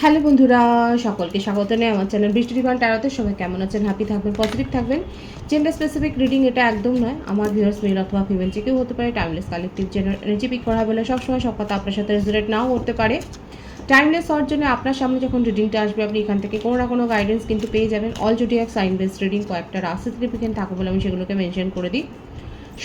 Hello বন্ধুরা, সকলকে স্বাগত জানাই আমার চ্যানেল বৃষ্টি ডিভাইন ট্যারোতে। সবাই কেমন আছেন? হ্যাপি থাকবেন, পজিটিভ থাকবেন। জেন্ডার স্পেসিফিক রিডিং এটা একদম নয়। আমার ভিউয়ার্স মেল অথবা ফিমেল যে কেউ হতে পারে। Timeless collective general energy pick করা বলে সবসময় সব কথা আপনার সাথে রেজোনেট নাও করতে পারে। টাইমলেস হওয়ার জন্য আপনার সামনে যখন রিডিংটা আসবে, আপনি এখান থেকে কোনো না কোনো গাইডেন্স কিন্তু পেয়ে যাবেন। All zodiac sign based reading, কয়েকটা রাশি সিগনিফিকেন্ট থাকে বলে আমি সেগুলোকে মেনশন করে দিই।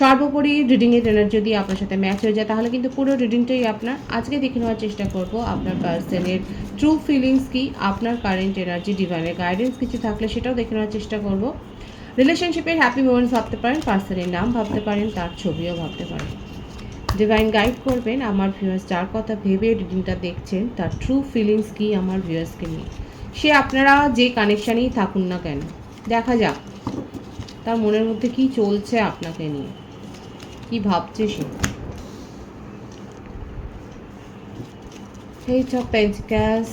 সর্বোপরি রিডিংয়ের এনার্জি যদি আপনার সাথে ম্যাচ হয়ে যায় তাহলে কিন্তু পুরো রিডিংটাই আপনার। আজকে দেখে নেওয়ার চেষ্টা করব আপনার পার্সনের ট্রু ফিলিংস কি, আপনার কারেন্ট এনার্জি, ডিভাইনের গাইডেন্স কিছু থাকলে সেটাও দেখে নেওয়ার চেষ্টা করব। রিলেশনশিপের হ্যাপি মোমেন্টস ভাবতে পারেন, পার্সনের নাম ভাবতে পারেন, তার ছবিও ভাবতে পারেন। ডিভাইন গাইড করবেন আমার ভিউয়ার্স যার কথা ভেবে রিডিংটা দেখছেন তার ট্রু ফিলিংস কি আমার ভিউয়ার্সকে নিয়ে। সে আপনারা যে কানেকশানেই থাকুন না কেন, দেখা যাক তার মনের মধ্যে কি চলছে আপনাকে নিয়ে, কি ভাবছে সে। Eight of Pentacles,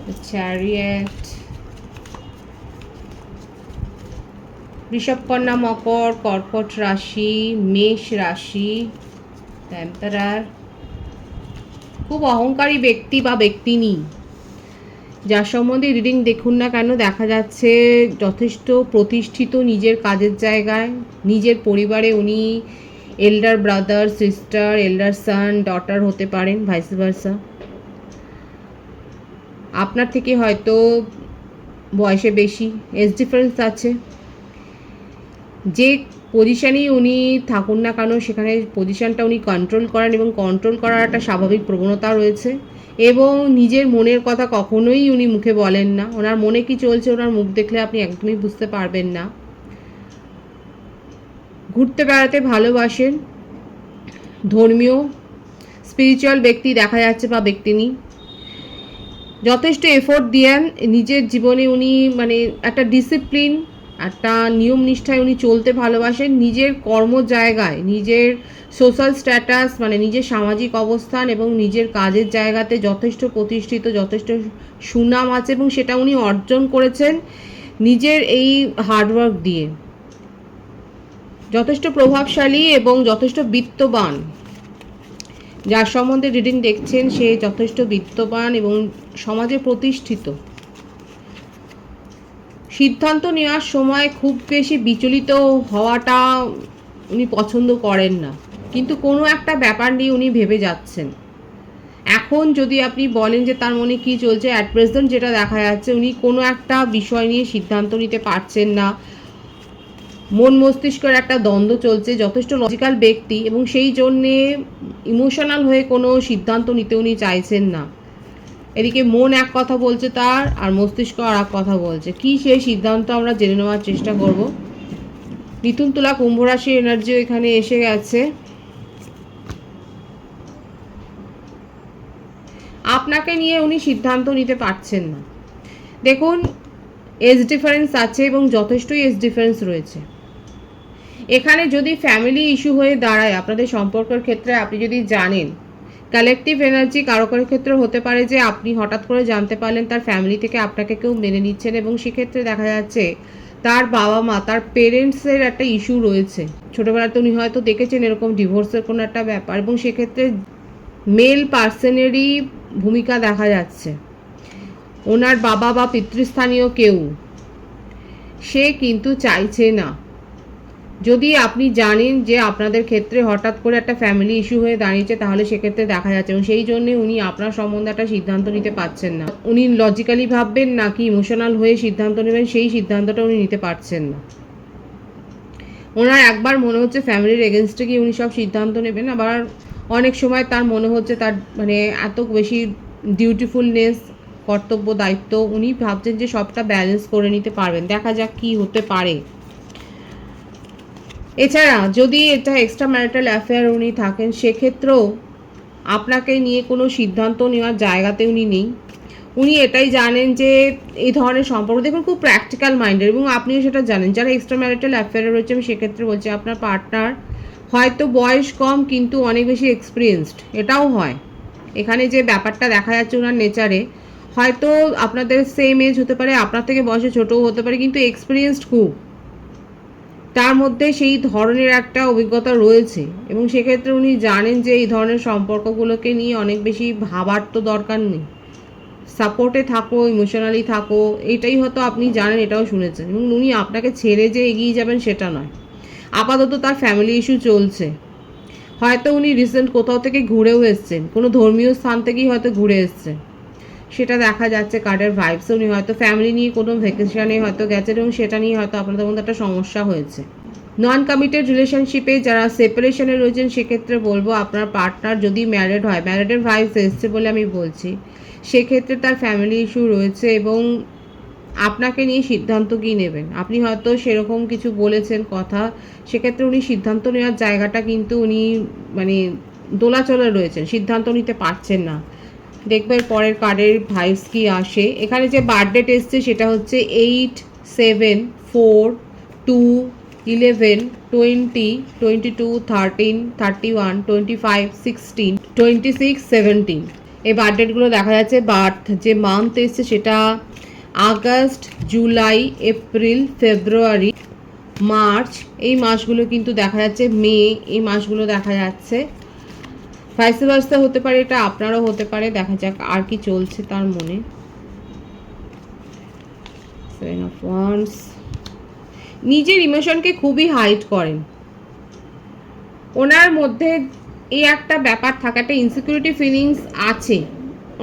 the Chariot, বৃষভকন্যা, মকর, কর্কট রাশি, মেষ রাশি, এম্পারার। খুব অহংকারী ব্যক্তি বা ব্যক্তিনী যার সম্বন্ধে রিডিং দেখুন না কেন, দেখা যাচ্ছে যথেষ্ট প্রতিষ্ঠিত নিজের কাজের জায়গায়, নিজের পরিবারে উনি এল্ডার ব্রাদার, সিস্টার, এল্ডার সান, ডটার হতে পারেন, ভাইস ভার্সা। আপনার থেকে হয়তো বয়সে বেশি, এজ ডিফারেন্স আছে। যে পজিশানেই উনি থাকুন না কেন সেখানে পজিশানটা উনি কন্ট্রোল করেন এবং কন্ট্রোল করার একটা স্বাভাবিক প্রবণতা রয়েছে। এবং নিজের মনের কথা কখনোই উনি মুখে বলেন না। ওনার মনে কি চলছে ওনার মুখ দেখলে আপনি একদমই বুঝতে পারবেন না। ঘুরতে বেড়াতে ভালোবাসেন, ধর্মীয় স্পিরিচুয়াল ব্যক্তি দেখা যাচ্ছে বা ব্যক্তিনি। যথেষ্ট এফোর্ট দেন নিজের জীবনে উনি, মানে একটা ডিসিপ্লিন, একটা নিয়ম নিষ্ঠায় উনি চলতে ভালোবাসেন। নিজের কর্ম জায়গায়, নিজের সোশ্যাল স্ট্যাটাস মানে নিজের সামাজিক অবস্থান এবং নিজের কাজের জায়গাতে যথেষ্ট প্রতিষ্ঠিত, যথেষ্ট সুনাম আছে এবং সেটা উনি অর্জন করেছেন নিজের এই হার্ডওয়ার্ক দিয়ে। যথেষ্ট প্রভাবশালী এবং যথেষ্ট বিত্তবান। যার সম্বন্ধে রিডিং দেখছেন সে যথেষ্ট বিত্তবান এবং সমাজে প্রতিষ্ঠিত। সিদ্ধান্ত নেওয়ার সময় খুব বেশি বিচলিত হওয়াটা উনি পছন্দ করেন না, কিন্তু কোনো একটা ব্যাপার নিয়ে উনি ভেবে যাচ্ছেন। এখন যদি আপনি বলেন যে তার মনে কী চলছে, অ্যাট প্রেজেন্ট যেটা দেখা যাচ্ছে উনি কোনো একটা বিষয় নিয়ে সিদ্ধান্ত নিতে পারছেন না। মন মস্তিষ্কের একটা দ্বন্দ্ব চলছে। যথেষ্ট লজিক্যাল ব্যক্তি এবং সেই জন্যে ইমোশনাল হয়ে কোনো সিদ্ধান্ত নিতে উনি চাইছেন না। এদিকে মন এক কথা বলছে তার, আর মস্তিষ্ক আর এক কথা বলছে। কি সেই সিদ্ধান্ত আমরা জেনে নেওয়ার চেষ্টা করব। মিথুন, তুলা, কুম্ভ রাশির এনার্জিও এখানে এসে গেছে। আপনাকে নিয়ে উনি সিদ্ধান্ত নিতে পারছেন না। দেখুন, এজ ডিফারেন্স আছে এবং যথেষ্টই এজ ডিফারেন্স রয়েছে। এখানে যদি ফ্যামিলি ইস্যু হয়ে দাঁড়ায় আপনাদের সম্পর্কের ক্ষেত্রে, আপনি যদি জানেন কালেকটিভ এনার্জি কারো কারো ক্ষেত্রে হতে পারে যে আপনি হঠাৎ করে জানতে পারলেন তার ফ্যামিলি থেকে আপনাকে কেউ মেনে নিচ্ছেন এবং সেক্ষেত্রে দেখা যাচ্ছে তার বাবা মা, তার পেরেন্টসের একটা ইস্যু রয়েছে। ছোটোবেলাতে উনি হয়তো দেখেছেন এরকম ডিভোর্সের কোনো একটা ব্যাপার এবং সেক্ষেত্রে মেল পার্সনেরই ভূমিকা দেখা যাচ্ছে। ওনার বাবা বা পিতৃস্থানীয় কেউ, সে কিন্তু চাইছে না। যদি আপনি জানেন যে আপনাদের ক্ষেত্রে হঠাৎ করে একটা ফ্যামিলি ইস্যু হয়ে দাঁড়িয়েছে তাহলে সেক্ষেত্রে দেখা যাচ্ছে এবং সেই জন্যে উনি আপনার সম্বন্ধে একটা সিদ্ধান্ত নিতে পারছেন না। উনি লজিক্যালি ভাববেন নাকি ইমোশনাল হয়ে সিদ্ধান্ত নেবেন, সেই সিদ্ধান্তটা উনি নিতে পারছেন না। ওনার একবার মনে হচ্ছে ফ্যামিলির এগেনস্টে গিয়ে উনি সব সিদ্ধান্ত নেবেন, আবার অনেক সময় তার মনে হচ্ছে তার মানে এত বেশি ডিউটিফুলনেস, কর্তব্য দায়িত্ব, উনি ভাবছেন যে সবটা ব্যালেন্স করে নিতে পারবেন। দেখা যাক কি হতে পারে। এছাড়া যদি এটা এক্সট্রা ম্যারিটাল অ্যাফেয়ার উনি থাকেন সেক্ষেত্রেও আপনাকে নিয়ে কোনো সিদ্ধান্ত নেওয়ার জায়গাতে উনি নেই। উনি এটাই জানেন যে এই ধরনের সম্পর্ক, দেখুন খুব প্র্যাকটিক্যাল মাইন্ডের এবং আপনিও সেটা জানেন। যারা এক্সট্রা ম্যারিটাল অ্যাফেয়ারে রয়েছে আমি সেক্ষেত্রে বলছি আপনার পার্টনার হয়তো বয়স কম কিন্তু অনেক বেশি এক্সপিরিয়েন্সড, এটাও হয়। এখানে যে ব্যাপারটা দেখা যাচ্ছে ওনার নেচারে, হয়তো আপনাদের সেম এজ হতে পারে, আপনার থেকে বয়সে ছোটও হতে পারে, কিন্তু এক্সপিরিয়েন্সড খুব। তার মধ্যে সেই ধরনের একটা অভিজ্ঞতা রয়েছে এবং সেক্ষেত্রে উনি জানেন যে এই ধরনের সম্পর্কগুলোকে নিয়ে অনেক বেশি ভাবার তো দরকার নেই, সাপোর্টে থাকো, ইমোশনালি থাকো, এটাই হয়তো আপনি জানেন, এটাও শুনেছেন। এবং উনি আপনাকে ছেড়ে যে এগিয়ে যাবেন সেটা নয়, আপাতত তার ফ্যামিলি ইস্যু চলছে। হয়তো উনি রিসেন্ট কোথাও থেকে ঘুরেও এসছেন, কোনো ধর্মীয় স্থান থেকেই হয়তো ঘুরে এসছেন, সেটা দেখা যাচ্ছে কার্ডের ভাইবসে। উনি হয়তো ফ্যামিলি নিয়ে কোনো ভ্যাকেশনে হয়তো গেছেন এবং সেটা নিয়ে হয়তো আপনাদের মধ্যে একটা সমস্যা হয়েছে। নন কমিটেড রিলেশনশিপে যারা সেপারেশনে রয়েছেন সেক্ষেত্রে বলবো আপনার পার্টনার যদি ম্যারিড হয়, ম্যারিডের ভাইবস এসছে বলে আমি বলছি, সেক্ষেত্রে তার ফ্যামিলি ইস্যু রয়েছে এবং আপনাকে নিয়ে সিদ্ধান্ত কী নেবেন, আপনি হয়তো সেরকম কিছু বলেছেন কথা, সেক্ষেত্রে উনি সিদ্ধান্ত নেওয়ার জায়গাটা কিন্তু উনি মানে দোলাচলে রয়েছেন, সিদ্ধান্ত নিতে পারছেন না। দেখবে পরের কার্ডের ভাইবস কি আসে। এখানে যে বার্থডেট এসছে সেটা হচ্ছে 8, 7, 4, 2, 11, 20, 22, 13, 31, 25, 16, 26, 17। এই বার্থডেটগুলো দেখা যাচ্ছে। বার্থ যে মান্থ এসছে সেটা আগস্ট, জুলাই, এপ্রিল, ফেব্রুয়ারি, মার্চ, এই মাসগুলো কিন্তু দেখা যাচ্ছে, মে, এই মাসগুলো দেখা যাচ্ছে। ভাইস ভার্সা হতে পারে, এটা আপনারও হতে পারে। দেখা যাক আর কি চলছে তার মনে। সেভেন অফ ওয়ান্ডস, নিজের ইমোশনকে খুবই হাইড করেন। ওনার মধ্যে এই একটা ব্যাপার থাকে, একটা ইনসিকিউরিটি ফিলিংস আছে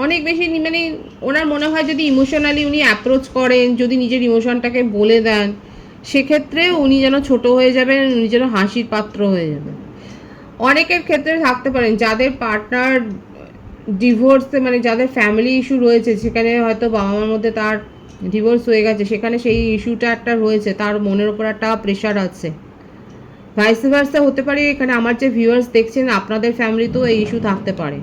অনেক বেশি। মানে ওনার মনে হয় যদি ইমোশনালি উনি অ্যাপ্রোচ করেন, যদি নিজের ইমোশনটাকে বলে দেন, সেক্ষেত্রে উনি যেন ছোট হয়ে যাবেন, উনি যেন হাসির পাত্র হয়ে যাবেন। অনেকের ক্ষেত্রে থাকতে পারেন যাদের পার্টনার ডিভোর্সে, মানে যাদের ফ্যামিলি ইস্যু রয়েছে, সেখানে হয়তো বাবা মার মধ্যে তার ডিভোর্স হয়ে গেছে, সেখানে সেই ইস্যুটা একটা রয়েছে, তার মনের ওপর একটা প্রেশার আছে। ভাইস ভার্সা হতে পারে। এখানে আমার যে ভিউয়ার্স দেখছেন, আপনাদের ফ্যামিলিতেও এই ইস্যু থাকতে পারে।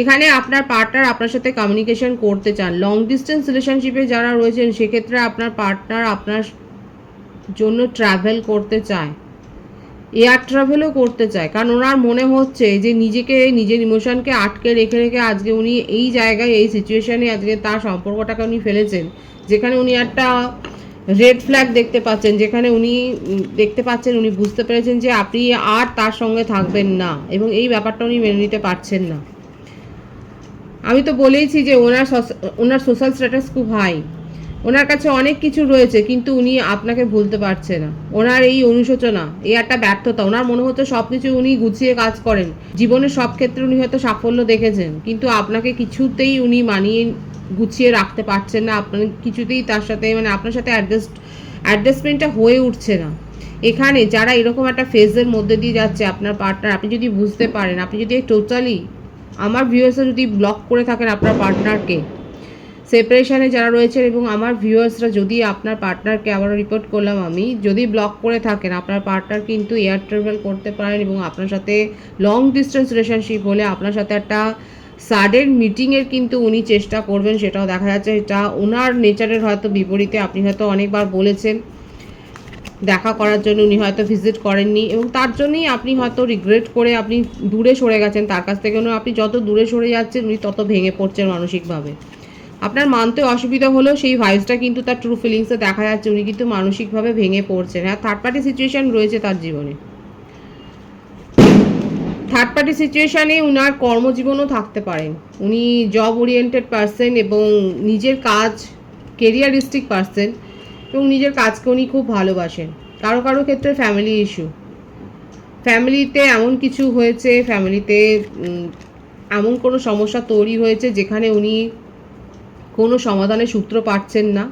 এখানে আপনার পার্টনার আপনার সাথে কমিউনিকেশন করতে চান। লং ডিস্টেন্স রিলেশনশিপে যারা রয়েছেন সেক্ষেত্রে আপনার পার্টনার আপনার জন্য ট্রাভেল করতে চায়, এয়ার ট্রাভেলও করতে চায়, কারণ ওনার মনে হচ্ছে যে নিজেকে, নিজের ইমোশনকে আটকে রেখে রেখে আজকে উনি এই জায়গায়, এই সিচুয়েশানে আজকে তার সম্পর্কটাকে উনি ফেলেছেন, যেখানে উনি একটা রেড ফ্ল্যাগ দেখতে পাচ্ছেন, যেখানে উনি দেখতে পাচ্ছেন, উনি বুঝতে পেরেছেন যে আপনি আর তার সঙ্গে থাকবেন না এবং এই ব্যাপারটা উনি মেনে নিতে পারছেন না। আমি তো বলেইছি যে ওনার সোশ্যাল স্ট্যাটাস খুব হাই, ওনার কাছে অনেক কিছু রয়েছে, কিন্তু উনি আপনাকে ভুলতে পারছে না। ওনার এই অনুশোচনা, এই একটা ব্যর্থতা, ওনার মনে হচ্ছে সব কিছু উনি গুছিয়ে কাজ করেন, জীবনের সব ক্ষেত্রে উনি হয়তো সাফল্য দেখেছেন, কিন্তু আপনাকে কিছুতেই উনি মানিয়ে গুছিয়ে রাখতে পারছেন না। আপনার কিছুতেই তার সাথে, মানে আপনার সাথে অ্যাডজাস্টমেন্টটা হয়ে উঠছে না। এখানে যারা এরকম একটা ফেজের মধ্যে দিয়ে যাচ্ছে আপনার পার্টনার, আপনি যদি বুঝতে পারেন, আপনি যদি টোটালি আমার ভিউয়ার্সরা যদি ব্লক করে থাকেন আপনার পার্টনারকে, সেপারেশনে যারা রয়েছেন, এবং আমার ভিউয়ার্সরা যদি আপনার পার্টনারকে, আবারও রিপোর্ট করলাম আমি, যদি ব্লক করে থাকেন, আপনার পার্টনার কিন্তু এয়ার ট্রাভেল করতে পারেন এবং আপনার সাথে লং ডিস্টেন্স রিলেশনশিপ হলে আপনার সাথে একটা সাডেন মিটিংয়ের কিন্তু উনি চেষ্টা করবেন, সেটাও দেখা যাচ্ছে। এটা ওনার নেচারের হয়তো বিপরীতে। আপনি হয়তো অনেকবার বলেছেন দেখা করার জন্য, উনি হয়তো ভিজিট করেননি এবং তার জন্যই আপনি হয়তো রিগ্রেট করে আপনি দূরে সরে গেছেন তার কাছ থেকে। আপনি যত দূরে সরে যাচ্ছেন উনি তত ভেঙে পড়ছেন মানসিকভাবে। আপনার মানতে অসুবিধা হলেও সেই ভাইবসটা কিন্তু তার ট্রু ফিলিংসে দেখা যাচ্ছে, উনি কিন্তু মানসিকভাবে ভেঙে পড়ছেন। হ্যাঁ, থার্ড পার্টি সিচুয়েশান রয়েছে তার জীবনে। থার্ড পার্টি সিচুয়েশানে উনার কর্মজীবনও থাকতে পারেন। উনি জব ওরিয়েন্টেড পার্সন এবং নিজের কাজ, কেরিয়ারিস্টিক পার্সন এবং নিজের কাজকে উনি খুব ভালোবাসেন। কারো কারো ক্ষেত্রে ফ্যামিলি ইস্যু, ফ্যামিলিতে এমন কিছু হয়েছে, ফ্যামিলিতে এমন কোনো সমস্যা তৈরি হয়েছে যেখানে উনি কোনো সমাধানের সূত্র পাচ্ছেন না।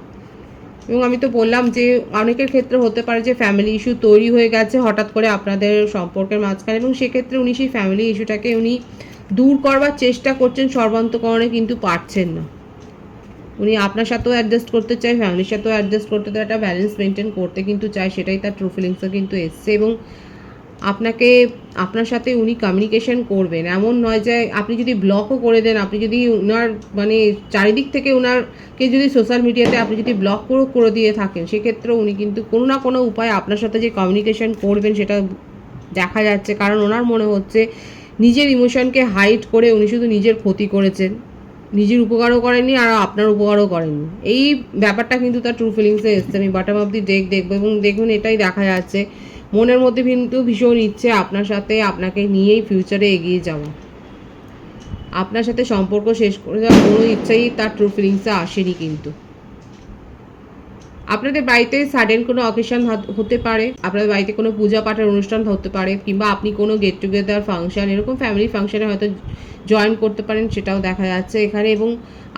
এবং আমি তো বললাম যে অনেকের ক্ষেত্রে হতে পারে যে ফ্যামিলি ইস্যু তৈরি হয়ে গেছে হঠাৎ করে আপনাদের সম্পর্কের মাঝখানে, এবং সেক্ষেত্রে উনি সেই ফ্যামিলি ইস্যুটাকে উনি দূর করবার চেষ্টা করছেন সর্বান্তকরণে, কিন্তু পারছেন না। উনি আপনার সাথেও অ্যাডজাস্ট করতে চায়, ফ্যামিলির সাথেও অ্যাডজাস্ট করতে চায়, একটা ব্যালেন্স মেনটেন করতে কিন্তু চায়, সেটাই তার ট্রু ফিলিংসও কিন্তু এসছে। এবং আপনাকে, আপনার সাথে উনি কমিউনিকেশন করবেন, এমন নয় যে আপনি যদি ব্লকও করে দেন, আপনি যদি উনার মানে চারিদিক থেকে উনারকে যদি সোশ্যাল মিডিয়াতে আপনি যদি ব্লক করে দিয়ে থাকেন, সেক্ষেত্রেও উনি কিন্তু কোনো না কোনো উপায়ে আপনার সাথে যে কমিউনিকেশন করবেন সেটা দেখা যাচ্ছে। কারণ ওনার মনে হচ্ছে নিজের ইমোশনকে হাইড করে উনি শুধু নিজের ক্ষতি করেছেন নিজের উপকারও করেননি আর আপনার উপকারও করেননি, এই ব্যাপারটা কিন্তু তার ট্রু ফিলিংসে এসছে। আমি বটম অফ দি ডেক দেখবো এবং দেখুন এটাই দেখা যাচ্ছে, মনের মধ্যে কিন্তু ভীষণ ইচ্ছে আপনার সাথে, আপনাকে নিয়েই ফিউচারে এগিয়ে যাওয়া, আপনার সাথে সম্পর্ক শেষ করে যাওয়ার কোনো ইচ্ছাই তার ট্রু ফিলিংসে আসেনি। কিন্তু আপনাদের বাড়িতে সাডেন কোনো অকেশন হতে পারে, আপনাদের বাড়িতে কোনো পূজা পাঠের অনুষ্ঠান হতে পারে, কিংবা আপনি কোনো গেট টুগেদার ফাংশন, এরকম ফ্যামিলি ফাংশনে হয়তো জয়েন করতে পারেন, সেটাও দেখা যাচ্ছে এখানে। এবং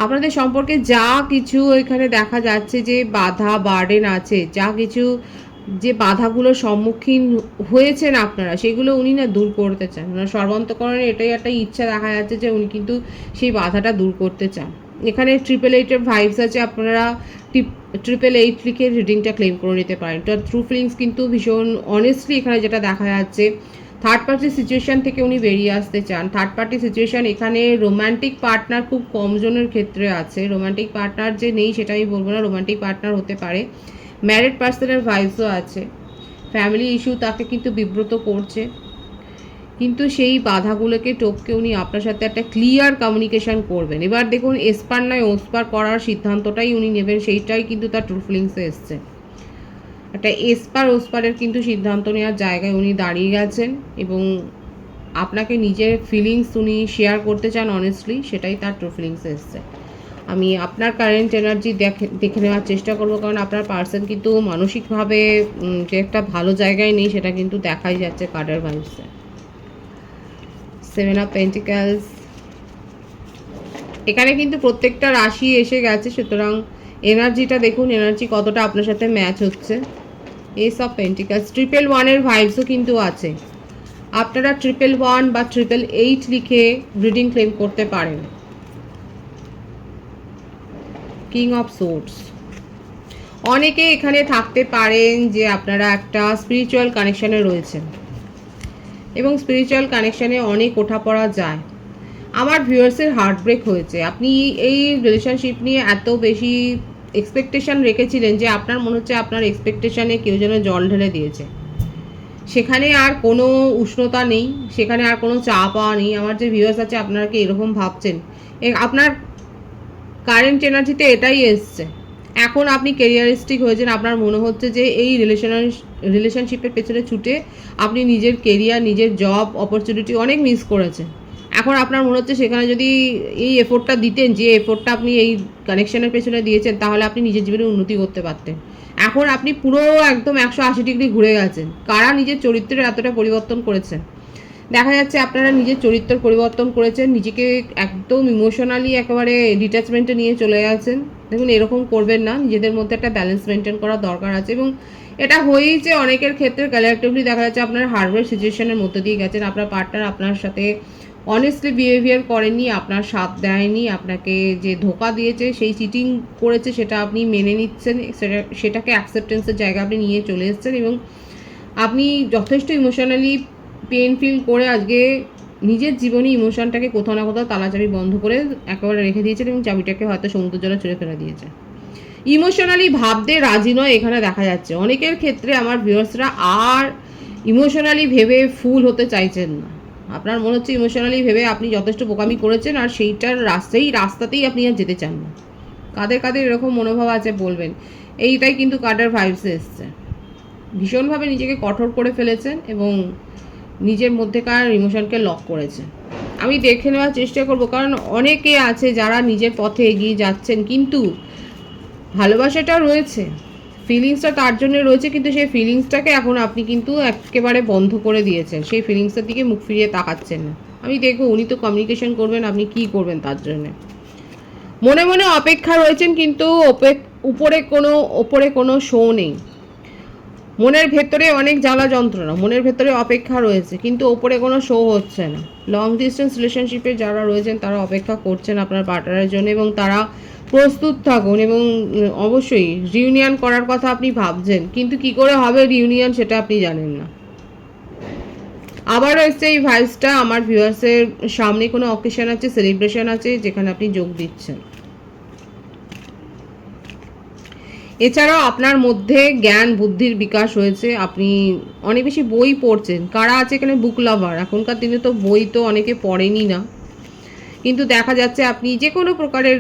আপনাদের সম্পর্কে যা কিছু এখানে দেখা যাচ্ছে যে বাধা বার্ডেন আছে, যা কিছু যে বাধাগুলোর সম্মুখীন হয়েছেন আপনারা, সেগুলো উনি না দূর করতে চান। ওনার সর্বান্তকরণে এটাই একটা ইচ্ছা দেখা যাচ্ছে যে উনি কিন্তু সেই বাধাটা দূর করতে চান। এখানে 888 ভাইবস আছে, আপনারা 888 লিখে রিডিংটা ক্লেম করে নিতে পারেন। তো ট্রু ফিলিংস কিন্তু ভীষণ অনেস্টলি এখানে যেটা দেখা যাচ্ছে, থার্ড পার্টি সিচুয়েশান থেকে উনি বেরিয়ে আসতে চান। থার্ড পার্টি সিচুয়েশান এখানে রোম্যান্টিক পার্টনার খুব কম জনের ক্ষেত্রে আছে, রোম্যান্টিক পার্টনার যে নেই সেটা আমি বলবো না, রোম্যান্টিক পার্টনার হতে পারে। ম্যারিড পার্সনের ভাইবসও আছে, ফ্যামিলি ইস্যু তাকে কিন্তু বিব্রত করছে, কিন্তু সেই বাধাগুলোকে টপকে উনি আপনার সাথে একটা ক্লিয়ার কমিউনিকেশন করবেন। এবার দেখুন এসপার নয় ওসপার করার সিদ্ধান্তটাই উনি নেবেন, সেইটাই কিন্তু তার ট্রু ফিলিংসে এসছে। একটা এসপার ওসপারের কিন্তু সিদ্ধান্ত নেওয়ার জায়গায় উনি দাঁড়িয়ে গেছেন এবং আপনাকে নিজের ফিলিংস উনি শেয়ার করতে চান অনেস্টলি, সেটাই তার ট্রু ফিলিংসে এসছে। আমি আপনার কারেন্ট এনার্জি দেখে নেওয়ার চেষ্টা করবো, কারণ আপনার পার্সন কিন্তু মানসিকভাবে যে একটা ভালো জায়গায় নেই সেটা কিন্তু দেখাই যাচ্ছে কার্ডের ভাইবসে। 7 অফ পেন্টিক্যালস, এখানে কিন্তু প্রত্যেকটা রাশি এসে গেছে, সুতরাং এনার্জিটা দেখুন, এনার্জি কতটা আপনার সাথে ম্যাচ হচ্ছে। এস অফ পেন্টিক্যালস, 111 ভাইবসও কিন্তু আছে, আপনারা 111 বা 888 লিখে রিডিং ক্লেম করতে পারেন। কিং অফ সোর্ডস, অনেকে এখানে থাকতে পারেন যে আপনারা একটা স্পিরিচুয়াল কানেকশানে রয়েছেন এবং স্পিরিচুয়াল কানেকশানে অনেক ওঠাপড়া যায়। আমার ভিউয়ার্সের হার্ট ব্রেক হয়েছে, আপনি এই রিলেশনশিপ নিয়ে এত বেশি এক্সপেকটেশান রেখেছিলেন যে আপনার মনে হচ্ছে আপনার এক্সপেকটেশানে কেউ যেন জল ঢেলে দিয়েছে, সেখানে আর কোনো উষ্ণতা নেই, সেখানে আর কোনো চা পাওয়া নেই। আমার যে ভিউয়ার্স আছে আপনারা কি এরকম ভাবছেন? আপনার কারেন্ট এনার্জিতে এটাই এসছে, এখন আপনি কেরিয়ারিস্টিক হয়েছেন, আপনার মনে হচ্ছে যে এই রিলেশনশিপের পেছনে ছুটে আপনি নিজের কেরিয়ার, নিজের জব অপরচুনিটি অনেক মিস করেছেন। এখন আপনার মনে হচ্ছে সেখানে যদি এই এফোর্টটা দিতেন, যে এফোর্টটা আপনি এই কানেকশনের পেছনে দিয়েছেন, তাহলে আপনি নিজের জীবনে উন্নতি করতে পারতেন। এখন আপনি পুরো একদম 180 ডিগ্রি ঘুরে গেছেন। কারা নিজের চরিত্রের এতটা পরিবর্তন করেছেন? দেখা যাচ্ছে আপনারা নিজের চরিত্র পরিবর্তন করেছেন, নিজেকে একদম ইমোশনালি একেবারে ডিট্যাচমেন্টে নিয়ে চলে গেছেন। দেখুন এরকম করবেন না, নিজেদের মধ্যে একটা ব্যালেন্স মেনটেন করার দরকার আছে। এবং এটা হয়েইছে অনেকের ক্ষেত্রে, কালেক্টিভলি দেখা যাচ্ছে আপনারা হার্ডওয়ার সিচুয়েশনের মধ্যে দিয়ে গেছেন, আপনার পার্টনার আপনার সাথে অনেস্টলি বিহেভিয়ার করেননি, আপনার সাথ দেয়নি, আপনাকে যে ধোকা দিয়েছে, সেই চিটিং করেছে সেটা আপনি মেনে নিচ্ছেন, সেটাকে অ্যাকসেপ্টেন্সের জায়গা আপনি নিয়ে চলে এসেছেন এবং আপনি যথেষ্ট ইমোশনালি পেন ফিল করে আজকে নিজের জীবনে ইমোশনটাকে কোথাও না কোথাও তালাচাবি বন্ধ করে একেবারে রেখে দিয়েছেন এবং চাবিটাকে হয়তো সমুদ্র জলে ছুঁড়ে ফেলে দিয়েছে। ইমোশনালি ভাবতে রাজি নয় এখানে দেখা যাচ্ছে অনেকের ক্ষেত্রে। আমার ভিউয়ার্সরা আর ইমোশনালি ভেবে ফুল হতে চাইছেন না, আপনার মনে হচ্ছে ইমোশনালি ভেবে আপনি যথেষ্ট বোকামি করেছেন আর সেইটার রাস্তাতেই আপনি আর যেতে চান না। কাদের কাদের এরকম মনোভাব আছে বলবেন। এইটাই কিন্তু কার্ডের ভাইবসে এসছে, ভীষণভাবে নিজেকে কঠোর করে ফেলেছেন এবং নিজের মধ্যেকার ইমোশনকে লক করেছে। আমি দেখে নেওয়ার চেষ্টা করব, কারণ অনেকে আছে যারা নিজের পথে এগিয়ে যাচ্ছেন, কিন্তু ভালোবাসাটা রয়েছে, ফিলিংসটা তার জন্য রয়েছে, কিন্তু সেই ফিলিংসটাকে এখন আপনি কিন্তু একেবারে বন্ধ করে দিয়েছেন, সেই ফিলিংসের দিকে মুখ ফিরিয়ে তাকাচ্ছেন না। আমি দেখবো উনি তো কমিউনিকেশন করবেন, আপনি কি করবেন তার জন্যে। মনে মনে অপেক্ষা রয়েছেন, কিন্তু ওপরে কোনো শো নেই। মনের ভেতরে অনেক জ্বালা যন্ত্রণা, মনের ভেতরে অপেক্ষা রয়েছে, কিন্তু ওপরে কোনো শো হচ্ছে না। লং ডিস্টেন্স রিলেশনশিপে যারা রয়েছেন তারা অপেক্ষা করছেন আপনার পার্টনারের জন্য এবং তারা প্রস্তুত থাকুন। এবং অবশ্যই রিউনিয়ন করার কথা আপনি ভাবছেন, কিন্তু কি করে হবে রিউনিয়ন সেটা আপনি জানেন না। আবারও এসছে এই ভাইসটা, আমার ভিউয়ার্সের সামনে কোনো অকেশন আছে, সেলিব্রেশন আছে, যেখানে আপনি যোগ দিচ্ছেন। এছাড়াও আপনার মধ্যে জ্ঞান বুদ্ধির বিকাশ হয়েছে, আপনি অনেক বেশি বই পড়ছেন। কারা আছে এখানে বুক লাভার? এখনকার দিনে তো বই তো অনেকে পড়েনি না, কিন্তু দেখা যাচ্ছে আপনি যে কোনো প্রকারের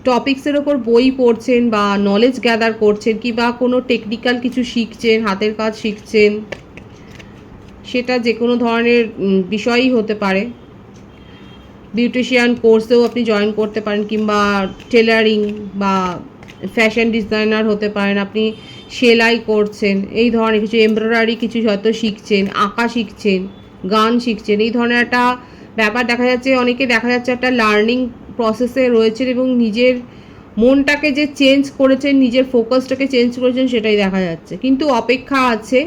টপিক্সের ওপর বই পড়ছেন বা নলেজ গ্যাদার করছেন, কিংবা কোনো টেকনিক্যাল কিছু শিখছেন, হাতের কাজ শিখছেন, সেটা যে কোনো ধরনের বিষয়ই হতে পারে। বিউটিশিয়ান কোর্সেও আপনি জয়েন করতে পারেন, কিংবা টেলারিং বা ফ্যাশন ডিজাইনার হতে পারেন, আপনি সেলাই করছেন, এই ধরনের কিছু এমব্রয়ডারি কিছু হয়তো শিখছেন, আঁকা শিখছেন, গান শিখছেন, এই ধরনের একটা ব্যাপার দেখা যাচ্ছে। অনেকে দেখা যাচ্ছে একটা লার্নিং প্রসেসে রয়েছেন এবং নিজের মনটাকে যে চেঞ্জ করেছেন, নিজের ফোকাসটাকে চেঞ্জ করেছেন, সেটাই দেখা যাচ্ছে। কিন্তু অপেক্ষা আছে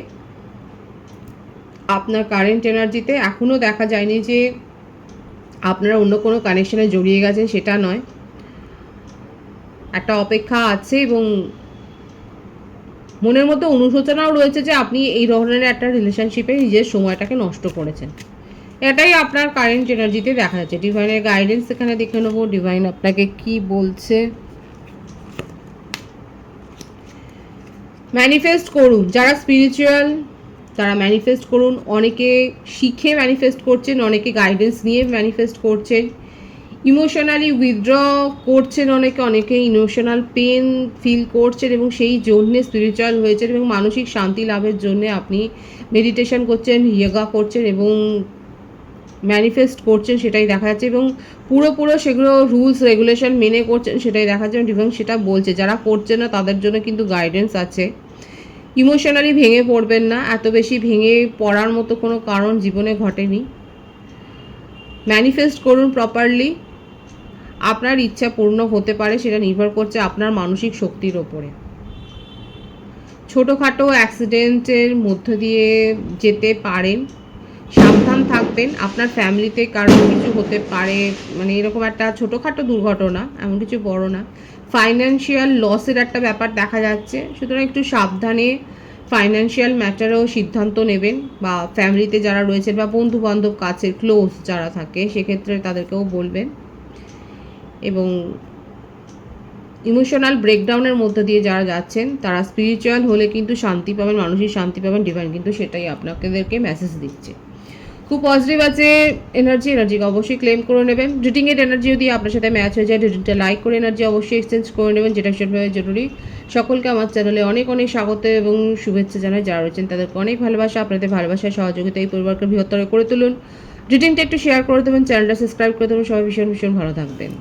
আপনার কারেন্ট এনার্জিতে। এখনও দেখা যায়নি যে আপনারা অন্য কোনো কানেকশানে জড়িয়ে গেছেন, সেটা নয়, একটা অপেক্ষা আছে এবং মনের মধ্যে অনুশোচনাও রয়েছে যে আপনি এই ধরনের একটা রিলেশনশিপে নিজের সময়টাকে নষ্ট করেছেন। এটাই আপনার কারেন্ট এনার্জিতে দেখা যাচ্ছে। ডিভাইনের গাইডেন্স এখানে দেখে নেবো, ডিভাইন আপনাকে কি বলছে। ম্যানিফেস্ট করুন, যারা স্পিরিচুয়াল তারা ম্যানিফেস্ট করুন। অনেকে শিখে ম্যানিফেস্ট করছেন, অনেকে গাইডেন্স নিয়ে ম্যানিফেস্ট করছেন। ইমোশনালি উইথড্র করছেন অনেকে ইমোশনাল পেন ফিল করছেন এবং সেই জন্যে স্পিরিচুয়াল হয়েছেন এবং মানসিক শান্তি লাভের জন্য আপনি মেডিটেশন করছেন, ইয়োগা করছেন এবং ম্যানিফেস্ট করছেন, সেটাই দেখা যাচ্ছে। এবং পুরো সেগুলো রুলস রেগুলেশন মেনে করছেন, সেটাই দেখা যাচ্ছে এবং সেটা বলছে। যারা করছে না তাদের জন্য কিন্তু গাইডেন্স আছে। ইমোশনালি ভেঙে পড়বেন না, এত বেশি ভেঙে পড়ার মতো কোনো কারণ জীবনে ঘটেনি। ম্যানিফেস্ট করুন প্রপারলি, আপনার ইচ্ছা পূর্ণ হতে পারে, সেটা নির্ভর করছে আপনার মানসিক শক্তির ওপরে। ছোটোখাটো অ্যাক্সিডেন্টের মধ্য দিয়ে যেতে পারেন, সাবধান থাকবেন। আপনার ফ্যামিলিতে কারো কিছু হতে পারে, মানে এরকম একটা ছোটোখাটো দুর্ঘটনা, এমন কিছু বড় না। ফাইন্যান্সিয়াল লসের একটা ব্যাপার দেখা যাচ্ছে, সুতরাং একটু সাবধানে ফাইন্যান্সিয়াল ম্যাটারেও সিদ্ধান্ত নেবেন, বা ফ্যামিলিতে যারা রয়েছেন বা বন্ধু বান্ধব কাছের ক্লোজ যারা থাকে সেক্ষেত্রে তাদেরকেও বলবেন। এবং ইমোশনাল ব্রেকডাউনের মধ্য দিয়ে যারা যাচ্ছেন তারা স্পিরিচুয়াল হলে কিন্তু শান্তি পাবেন, মানসিক শান্তি পাবেন। ডিভাইন কিন্তু সেটাই আপনাদেরকে মেসেজ দিচ্ছে। খুব পজিটিভ আছে এনার্জিকে অবশ্যই ক্লেম করে নেবেন। রিডিংয়ের এনার্জি যদি আপনার সাথে ম্যাচ হয়ে যায়, রিডিংটা লাইক করে এনার্জি অবশ্যই এক্সচেঞ্জ করে নেবেন, যেটা ভীষণভাবে জরুরি। সকলকে আমার চ্যানেলে অনেক স্বাগত এবং শুভেচ্ছা জানাই। যারা রয়েছেন তাদেরকে অনেক ভালোবাসা। আপনাদের ভালোবাসার সহযোগিতা এই পরিবারকে বৃহত্তর করে তুলুন। রিডিংটা একটু শেয়ার করে দেবেন, চ্যানেলটা সাবস্ক্রাইব করে দেবেন। সবাই ভীষণ ভালো থাকবেন।